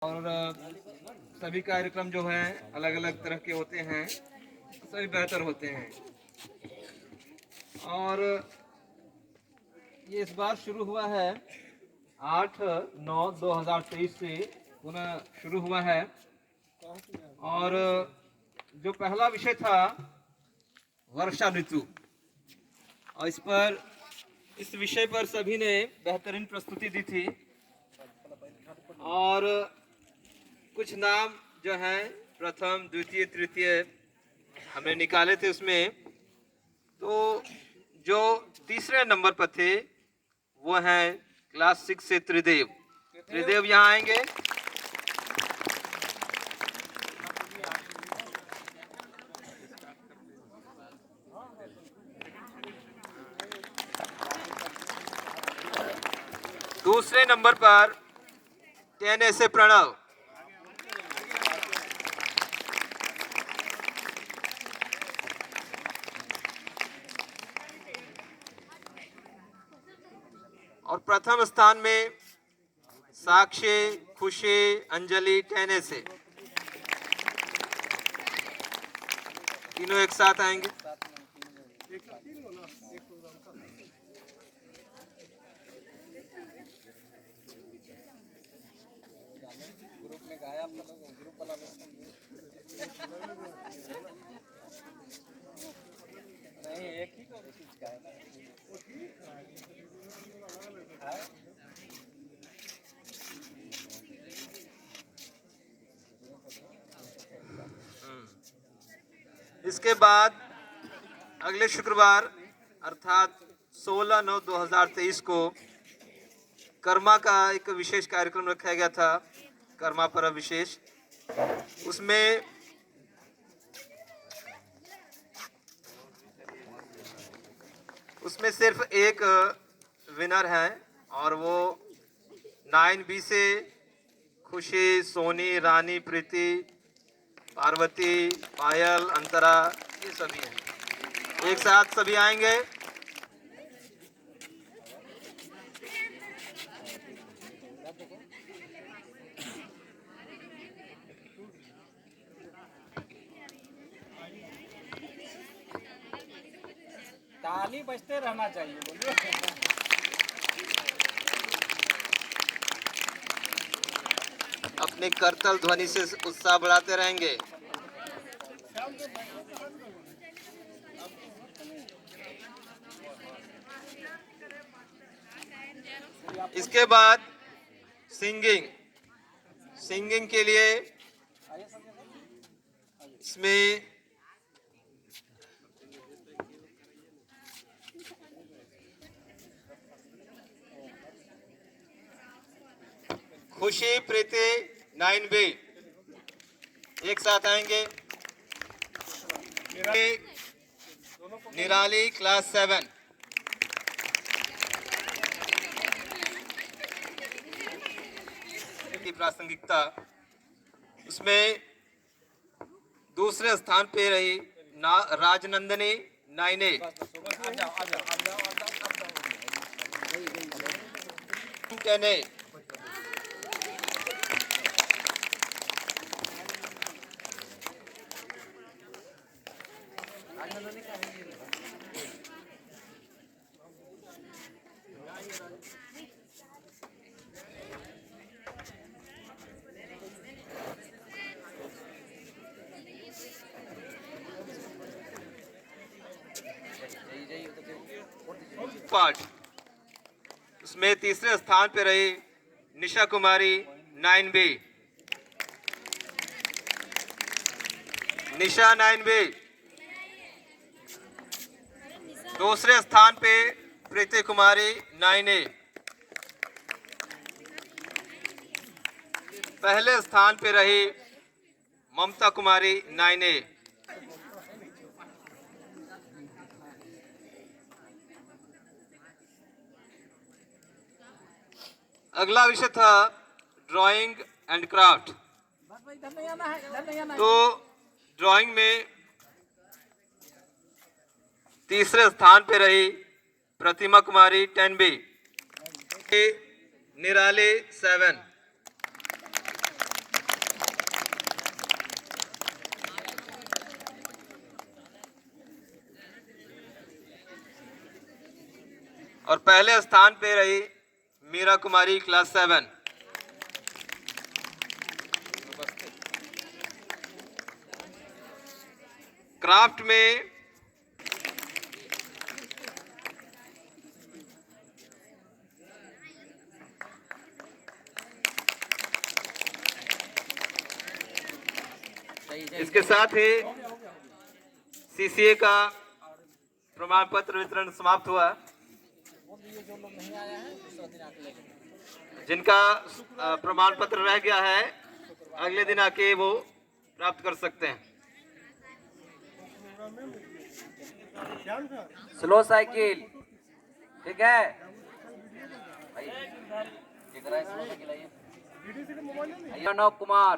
और सभी कार्यक्रम जो है अलग अलग तरह के होते हैं, सभी बेहतर होते हैं। और ये इस बार शुरू हुआ है 8/9/2023 से पुनः शुरू हुआ है। और जो पहला विषय था वर्षा ऋतु, और इस विषय पर सभी ने बेहतरीन प्रस्तुति दी थी। और कुछ नाम जो हैं प्रथम, द्वितीय, तृतीय हमने निकाले थे उसमें। तो जो तीसरे नंबर पर थे वो हैं क्लास 6 से त्रिदेव यहाँ आएंगे। दूसरे नंबर पर 10A से प्रणव। और प्रथम स्थान में साक्षी, खुशी, अंजलि 10A से। तीनों एक साथ आएंगे। ग्रुप में गाया आप लोग, ग्रुप वाला नहीं, एक ही को गाया ना। इसके बाद अगले शुक्रवार अर्थात 16/9/2023 को कर्मा का एक विशेष कार्यक्रम रखा गया था, कर्मा पर्व विशेष। उसमें सिर्फ एक विनर है और वो 9B से खुशी, सोनी, रानी, प्रीति, पार्वती, पायल, अंतरा, ये सभी हैं। एक साथ सभी आएंगे। ताली बजते रहना चाहिए, बोलिए। अपने करतल ध्वनि से उत्साह बढ़ाते रहेंगे। इसके बाद सिंगिंग के लिए इसमें खुशी, प्रीति 9B एक साथ आएंगे। निराली क्लास 7। की प्रासंगिकता उसमें दूसरे स्थान पे रही राजनंदनी 9A। 10A पाठ। उसमें तीसरे स्थान पे रही निशा कुमारी 9B। निशा 9B। दूसरे स्थान पे प्रीति कुमारी 9A। पहले स्थान पे रही ममता कुमारी 9A। अगला विषय था ड्राइंग एंड क्राफ्ट। तो ड्राइंग में तीसरे स्थान पे रही प्रतिमा कुमारी 10B। निराली 7। और पहले स्थान पे रही मीरा कुमारी क्लास 7। क्राफ्ट में इसके साथ ही सीसीए का प्रमाण पत्र वितरण समाप्त हुआ। जिनका प्रमाण पत्र रह गया है अगले दिन आके वो प्राप्त कर सकते हैं। स्लो साइकिल, ठीक है अनव कुमार।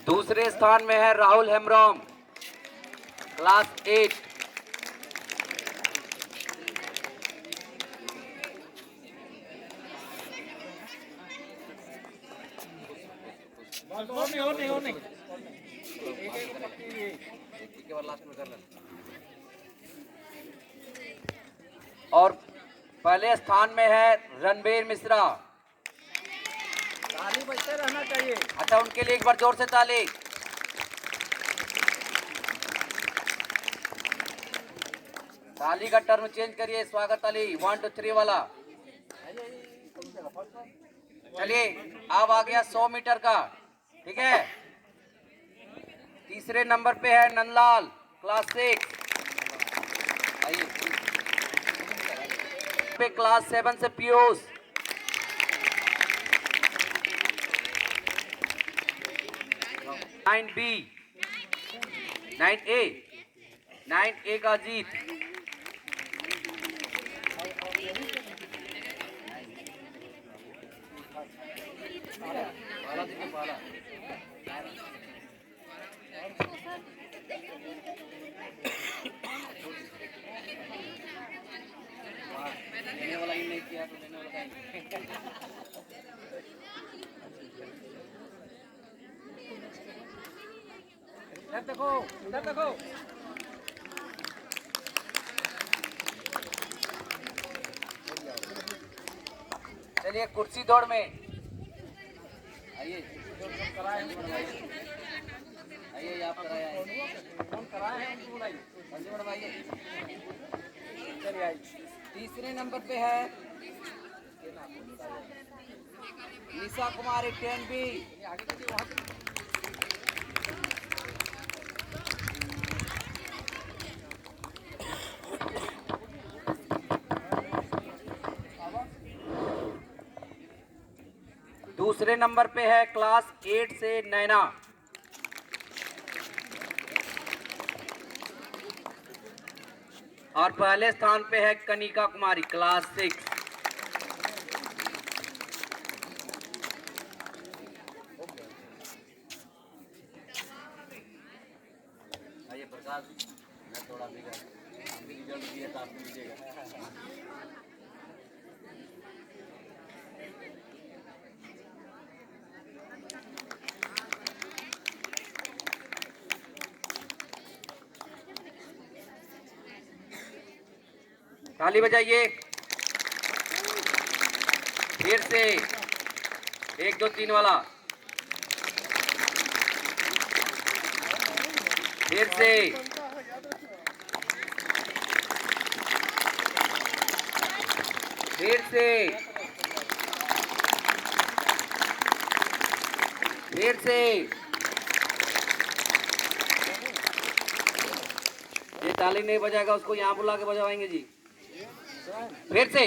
दूसरे स्थान में है राहुल हेम्ब्रॉम क्लास 8। और नहीं और पहले स्थान में है रणबीर मिश्रा। ताली बजते रहना चाहिए। अच्छा, उनके लिए एक बार जोर से ताली। ताली का टर्म चेंज करिए, स्वागत ताली 1 2 3 वाला। चलिए अब आ गया 100 मीटर का, ठीक है। तीसरे नंबर पे है नंदलाल क्लास 6। आइए पे क्लास 7 से पीयूष। नाइन बी 9A का जीत। लेने वाला ही नहीं किया तो लेने वाला इधर देखो। चलिए कुर्सी दौड़ में आइए, आइए आप कराया कौन कराए हैं उनको बुलाइए। मैडम आइए। चलिए आइए। तीसरे नंबर पे है निशा कुमारी 10B। दूसरे नंबर पे है क्लास 8 से नैना। और पहले स्थान पे है कनिका कुमारी क्लास 6। आइए प्रकाश, मैं थोड़ा रिजल्ट दिया था, आपको दीजिएगा। ताली बजाइए फिर से 1 2 3 वाला। फिर से फिर से फिर से। ये ताली नहीं बजाएगा उसको यहाँ बुला के बजवाएंगे जी। फिर से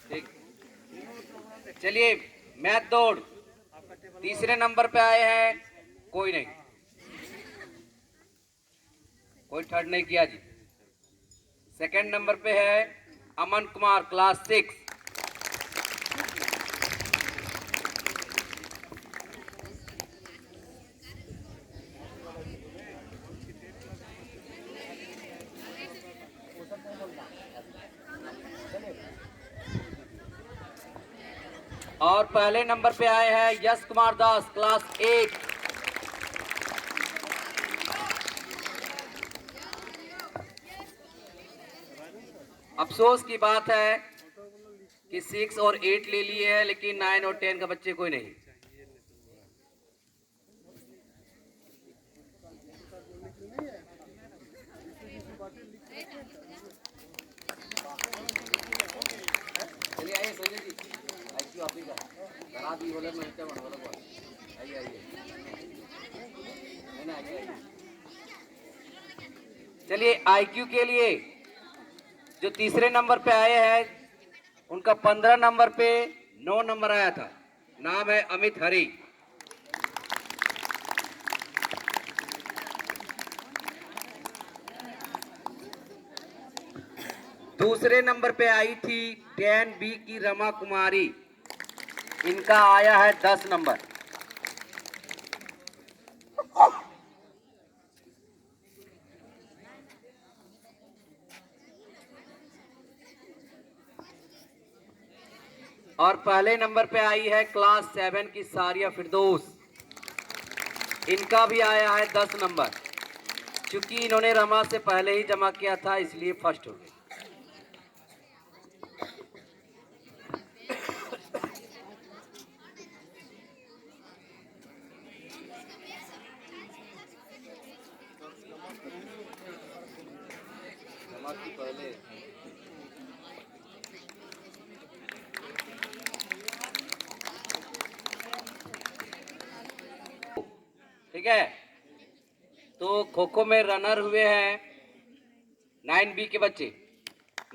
ठीक। चलिए मैथ दौड़ तीसरे नंबर पे आए हैं, कोई नहीं, कोई थर्ड नहीं किया जी। सेकंड नंबर पे है अमन कुमार क्लास 6। और पहले नंबर पे आए हैं यश कुमार दास, क्लास 8। अफसोस की बात है कि 6 और 8 ले लिए हैं, लेकिन 9 और 10 का बच्चे कोई नहीं। चलिए आइए संजय जी, IQ आप ही का करा दी बोले मैं क्या बना बोला। आइए आइए, है ना, आइए आइए। चलिए IQ के लिए जो तीसरे नंबर पे आए हैं उनका 15 नंबर पे 9 नंबर आया था। नाम है अमित हरी। दूसरे नंबर पे आई थी 10B की रमा कुमारी। इनका आया है 10 नंबर। और पहले नंबर पे आई है क्लास 7 की सारिया फिरदौस। इनका भी आया है 10 नंबर। चूंकि इन्होंने रमा से पहले ही जमा किया था इसलिए फर्स्ट हो गए। रमा की पहले ठीक है। तो खो खो में रनर हुए हैं 9B के बच्चे,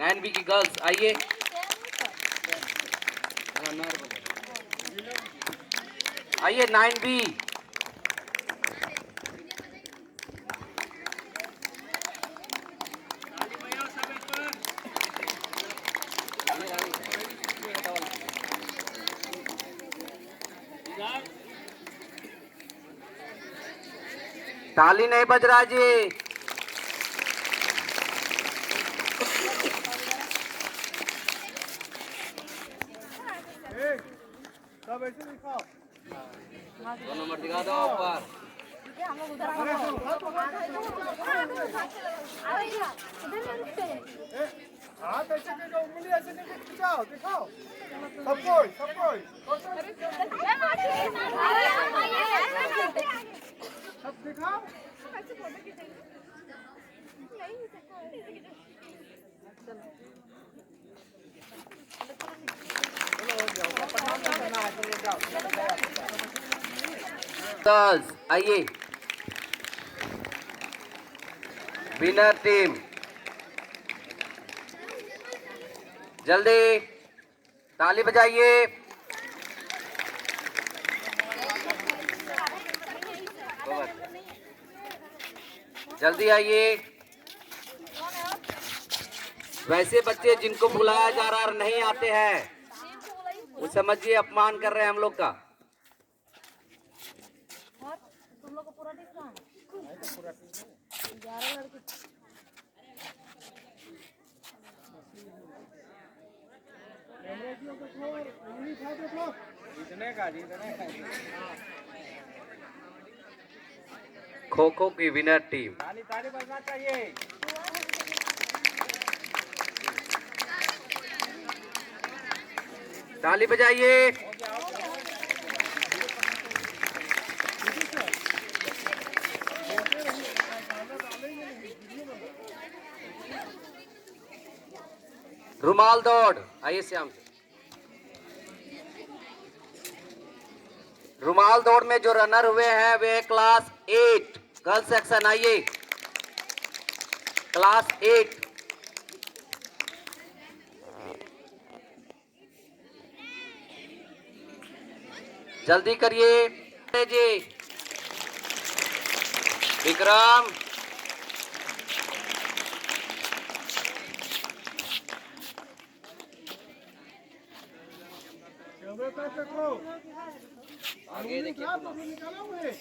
9B की गर्ल्स। आइए आइए 9B। ताली नहीं बज रहा जी। सब ऐसे दिखाओ। 2 नंबर दिखा दो ऊपर। हाथ ऐसे देखो, उंगली ऐसे देखो, दिखाओ दिखाओ। सब कोई सब कोई सब दिखाओ। गर्ल्स आइए, विनर टीम जल्दी ताली बजाइए। जल्दी आइए। वैसे बच्चे जिनको बुलाया जा रहा है नहीं आते हैं, वो समझिए अपमान कर रहे हैं हम लोग का। तुम लोग को पूरा दिख रहा है। 11 लड़के जीतने का खो खो की विनर टीम। ताली ताली बजना चाहिए। ताली बजाइए। रुमाल दौड़ आइए श्याम। रुमाल दौड़ में जो रनर हुए हैं वे क्लास 8 गर्ल्स सेक्शन। आइए क्लास 8। जल्दी करिए जी। विक्रम देखो आगे देखिए। निकाला हुए।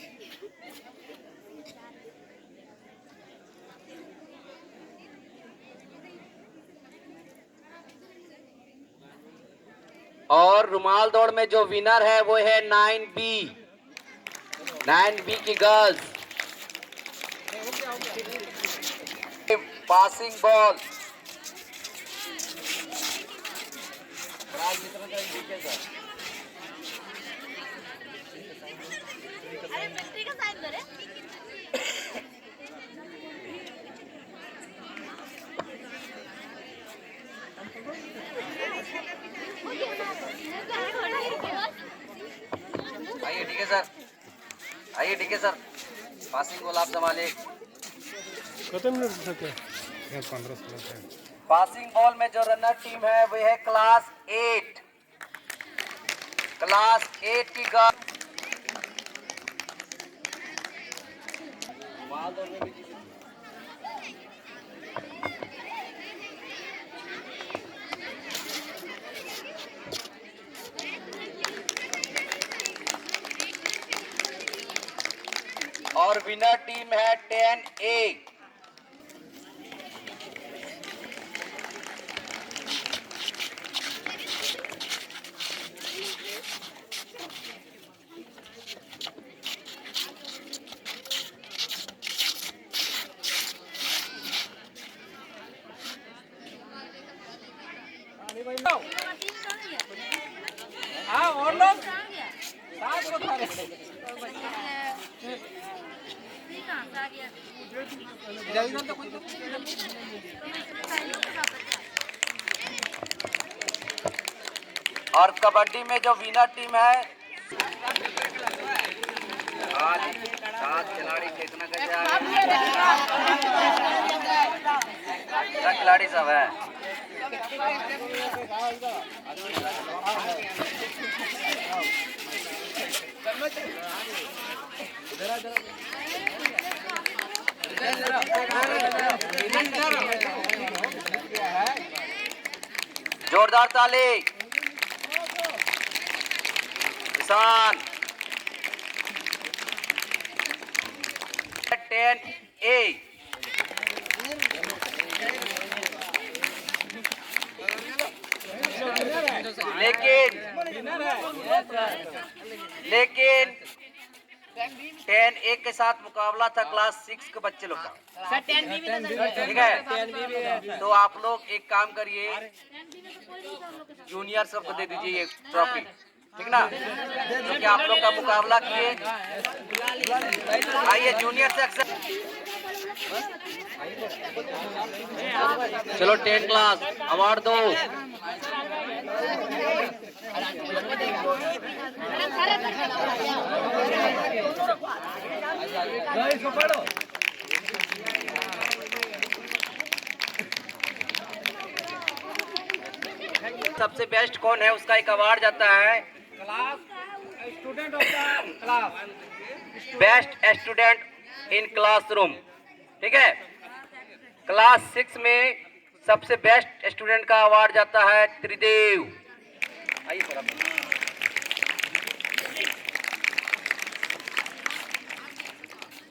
और रुमाल दौड़ में जो विनर है वो है 9B की गर्ल्स। पासिंग बॉल अरे मिस्त्री का साइन करे आइए ठीक है सर, आइए ठीक है सर, पासिंग बॉल आप संभालिए। कितने मिनट सके 15-16 पासिंग बॉल में जो रनर टीम है वो है क्लास 8 की गर्ल। और विनर टीम है 10A। हाँ और लोग और कबड्डी में जो विनर टीम है, आज 7 खिलाड़ी फेंकना कर खिलाड़ी सब है। जोरदार ताली। किसान 10A। लेकिन 10A के साथ मुकाबला था क्लास 6 के बच्चे लोग का। ठीक है, तो आप लोग एक काम करिए, जूनियर सबको दे दीजिए ये ट्रॉफी, ठीक ना, क्योंकि आप लोग का मुकाबला किए। आइए जूनियर से अक्सर चलो 10 क्लास अवार्ड दो। सबसे बेस्ट कौन है उसका एक अवार्ड जाता है, student of the class, best student in classroom. ठीक है, क्लास 6 में सबसे बेस्ट स्टूडेंट का अवार्ड जाता है त्रिदेव। आइए सर आप।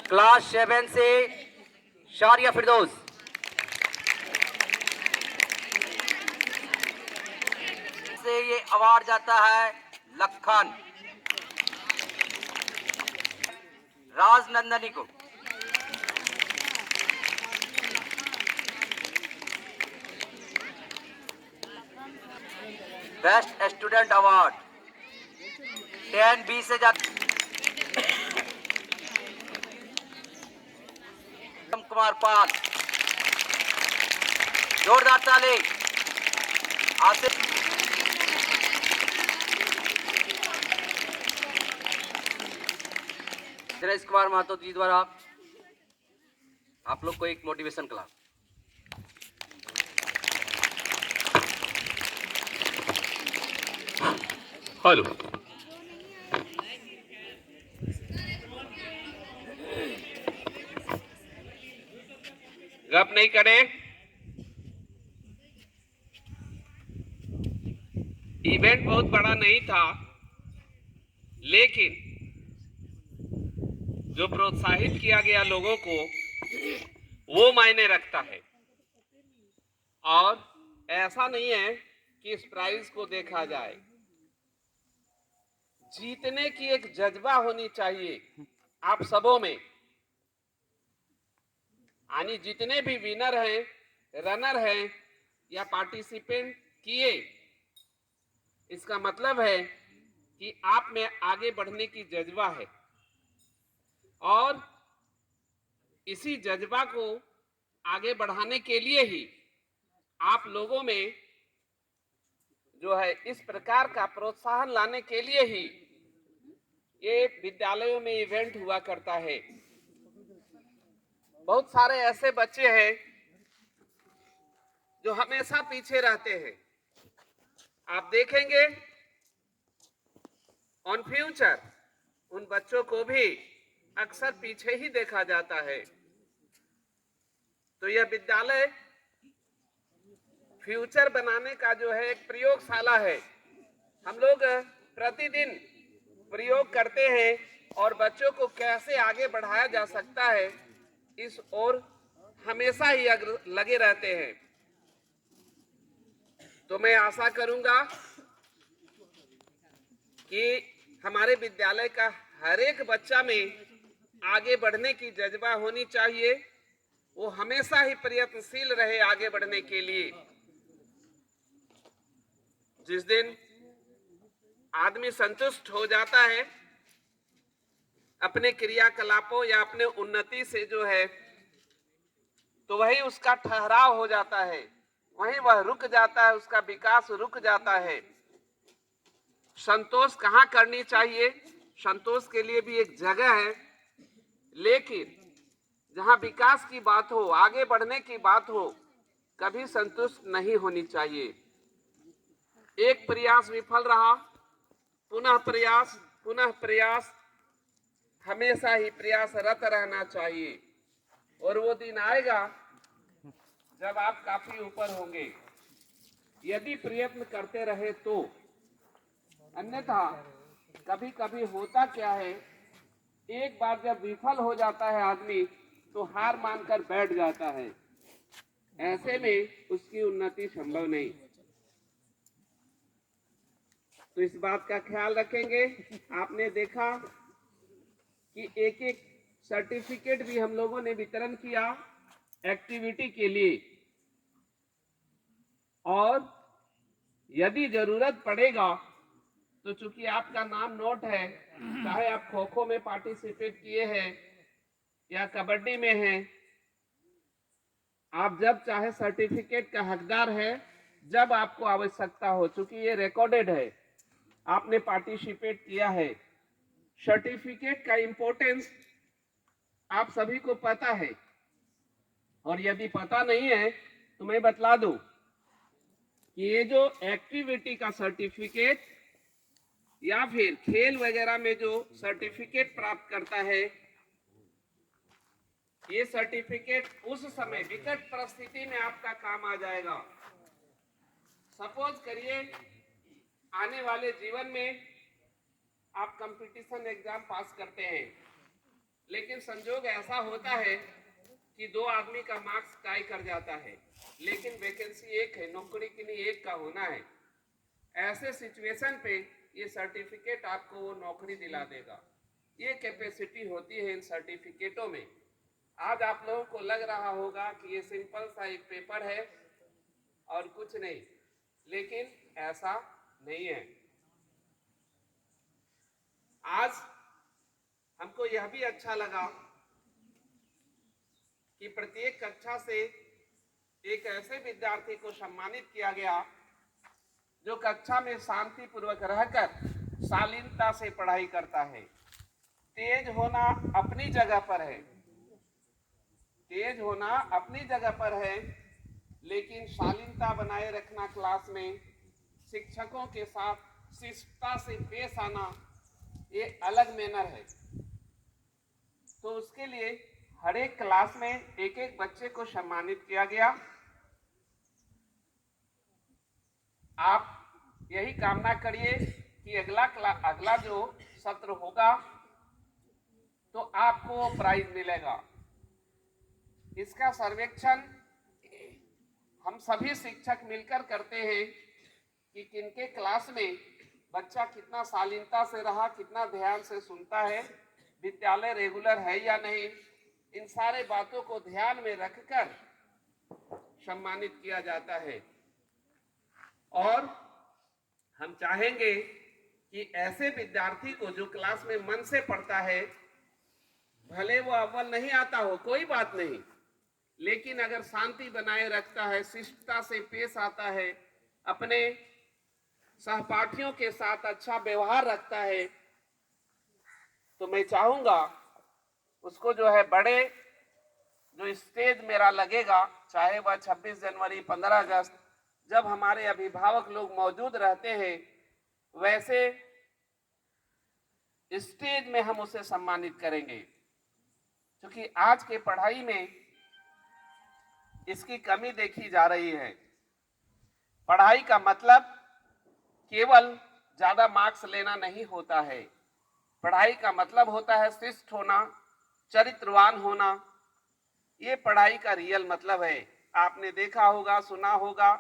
क्लास 7 से शारिया फिरदौस। से ये अवार्ड जाता है लखन राजनंदनी को। बेस्ट स्टूडेंट अवार्ड 10B से जाता कुमार पाल। जोरदार ताली। आसिफ दिनेश कुमार महतो जी द्वारा आप लोग को एक मोटिवेशन क्लास। हेलो, गप नहीं करें। इवेंट बहुत बड़ा नहीं था, लेकिन जो प्रोत्साहित किया गया लोगों को वो मायने रखता है। और ऐसा नहीं है कि इस प्राइज को देखा जाए, जीतने की एक जज्बा होनी चाहिए आप सबों में। यानी जितने भी विनर हैं, रनर हैं या पार्टिसिपेंट किए, इसका मतलब है कि आप में आगे बढ़ने की जज्बा है और इसी जज्बा को आगे बढ़ाने के लिए ही आप लोगों में जो है इस प्रकार का प्रोत्साहन लाने के लिए ही ये विद्यालयों में इवेंट हुआ करता है। बहुत सारे ऐसे बच्चे हैं जो हमेशा पीछे रहते हैं। आप देखेंगे ऑन फ्यूचर उन बच्चों को भी अक्सर पीछे ही देखा जाता है। तो यह विद्यालय फ्यूचर बनाने का जो है एक प्रयोगशाला है। हम लोग प्रतिदिन प्रयोग करते हैं और बच्चों को कैसे आगे बढ़ाया जा सकता है इस ओर हमेशा ही लगे रहते हैं। तो मैं आशा करूंगा कि हमारे विद्यालय का हर एक बच्चा में आगे बढ़ने की जज्बा होनी चाहिए। वो हमेशा ही प्रयत्नशील रहे आगे बढ़ने के लिए। जिस दिन आदमी संतुष्ट हो जाता है अपने क्रियाकलापों या अपने उन्नति से जो है, तो वही उसका ठहराव हो जाता है, वहीं वह रुक जाता है, उसका विकास रुक जाता है। संतोष कहाँ करनी चाहिए? संतोष के लिए भी एक जगह है, लेकिन जहाँ विकास की बात हो, आगे बढ़ने की बात हो, कभी संतुष्ट नहीं होनी चाहिए। एक प्रयास विफल रहा, पुनः प्रयास, हमेशा ही प्रयासरत रहना चाहिए। और वो दिन आएगा जब आप काफी ऊपर होंगे, यदि प्रयत्न करते रहे तो। अन्यथा कभी कभी होता क्या है, एक बार जब विफल हो जाता है आदमी तो हार मानकर बैठ जाता है। ऐसे में उसकी उन्नति संभव नहीं। तो इस बात का ख्याल रखेंगे। आपने देखा कि एक एक सर्टिफिकेट भी हम लोगों ने वितरण किया एक्टिविटी के लिए, और यदि जरूरत पड़ेगा तो चूंकि आपका नाम नोट है, चाहे आप खो खो में पार्टिसिपेट किए हैं या कबड्डी में हैं, आप जब चाहे सर्टिफिकेट का हकदार है जब आपको आवश्यकता हो। चूंकि ये रिकॉर्डेड है, आपने पार्टिसिपेट किया है। सर्टिफिकेट का इंपॉर्टेंस आप सभी को पता है, और यदि पता नहीं है तो मैं बतला दूं कि ये जो एक्टिविटी का सर्टिफिकेट या फिर खेल वगैरह में जो सर्टिफिकेट प्राप्त करता है, ये सर्टिफिकेट उस समय विकट परिस्थिति में आपका काम आ जाएगा। सपोज करिए आने वाले जीवन में आप कंपटीशन एग्जाम पास करते हैं, लेकिन संजोग ऐसा होता है कि दो आदमी का मार्क्स टाई कर जाता है, लेकिन वैकेंसी एक है, नौकरी के लिए एक का होना है। ऐसे सिचुएशन पे ये सर्टिफिकेट आपको वो नौकरी दिला देगा। ये कैपेसिटी होती है इन सर्टिफिकेटों में। आज आप लोगों को लग रहा होगा कि ये सिंपल सा एक पेपर है और कुछ नहीं, लेकिन ऐसा नहीं है। आज हमको यह भी अच्छा लगा कि प्रत्येक कक्षा से एक ऐसे विद्यार्थी को सम्मानित किया गया जो कक्षा में शांति पूर्वक रहकर शालीनता से पढ़ाई करता है। तेज होना अपनी जगह पर है, तेज होना अपनी जगह पर है, लेकिन शालीनता बनाए रखना, क्लास में शिक्षकों के साथ शिष्टता से पेश आना, ये अलग मैनर है। तो उसके लिए हर एक क्लास में एक एक बच्चे को सम्मानित किया गया। आप यही कामना करिए कि अगला जो सत्र होगा तो आपको प्राइज मिलेगा। इसका सर्वेक्षण हम सभी शिक्षक मिलकर करते हैं कि किनके क्लास में बच्चा कितना शालीनता से रहा, कितना ध्यान से सुनता है, विद्यालय रेगुलर है या नहीं, इन सारे बातों को ध्यान में रखकर सम्मानित किया जाता है। और हम चाहेंगे कि ऐसे विद्यार्थी को जो क्लास में मन से पढ़ता है, भले वो अव्वल नहीं आता हो, कोई बात नहीं, लेकिन अगर शांति बनाए रखता है, शिष्टता से पेश आता है, अपने सहपाठियों के साथ अच्छा व्यवहार रखता है, तो मैं चाहूंगा उसको जो है बड़े जो स्टेज मेरा लगेगा, चाहे वह 26 जनवरी, 15 अगस्त, जब हमारे अभिभावक लोग मौजूद रहते हैं, वैसे स्टेज में हम उसे सम्मानित करेंगे। क्योंकि आज के पढ़ाई में इसकी कमी देखी जा रही है। पढ़ाई का मतलब केवल ज्यादा मार्क्स लेना नहीं होता है। पढ़ाई का मतलब होता है शिष्ट होना, चरित्रवान होना। ये पढ़ाई का रियल मतलब है। आपने देखा होगा, सुना होगा,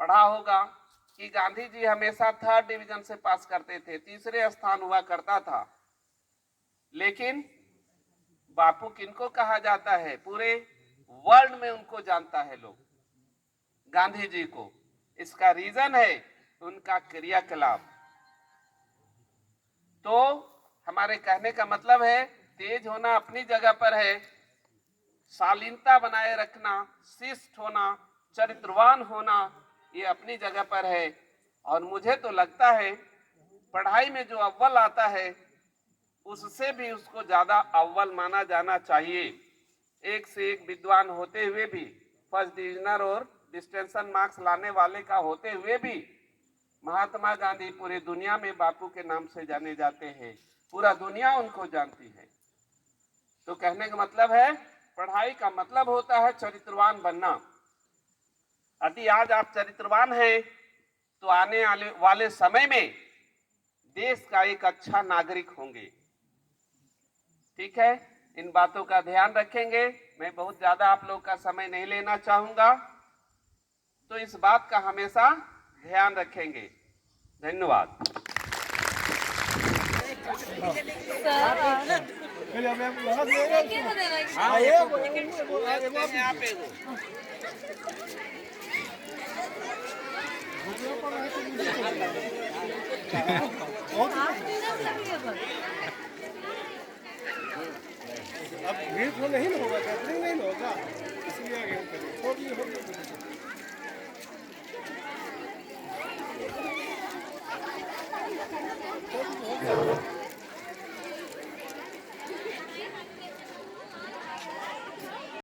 पढ़ा होगा कि गांधी जी हमेशा 3rd डिवीजन से पास करते थे, 3रे स्थान हुआ करता था। लेकिन बापू किनको कहा जाता है? पूरे वर्ल्ड में उनको जानता है लोग, गांधी जी को। इसका रीजन है उनका क्रियाकलाप। तो हमारे कहने का मतलब है, तेज होना अपनी जगह पर है, शालीनता बनाए रखना, शिष्ट होना, चरित्रवान होना, ये अपनी जगह पर है। और मुझे तो लगता है पढ़ाई में जो अव्वल आता है, उससे भी उसको ज्यादा अव्वल माना जाना चाहिए। एक से एक विद्वान होते हुए भी, फर्स्ट डिविजनर और डिस्टिंक्शन मार्क्स लाने वाले का होते हुए भी, महात्मा गांधी पूरी दुनिया में बापू के नाम से जाने जाते हैं। पूरा दुनिया उनको जानती है। तो कहने का मतलब है, पढ़ाई का मतलब होता है चरित्रवान बनना। यदि आज आप चरित्रवान हैं, तो आने वाले समय में देश का एक अच्छा नागरिक होंगे। ठीक है, इन बातों का ध्यान रखेंगे। मैं बहुत ज्यादा आप लोग का समय नहीं लेना चाहूंगा, तो इस बात का हमेशा ध्यान रखेंगे। धन्यवाद। अब भीड़ तो नहीं ना होगा, गैदरिंग नहीं ना होगा, इसलिए आगे हम करें। हो गई।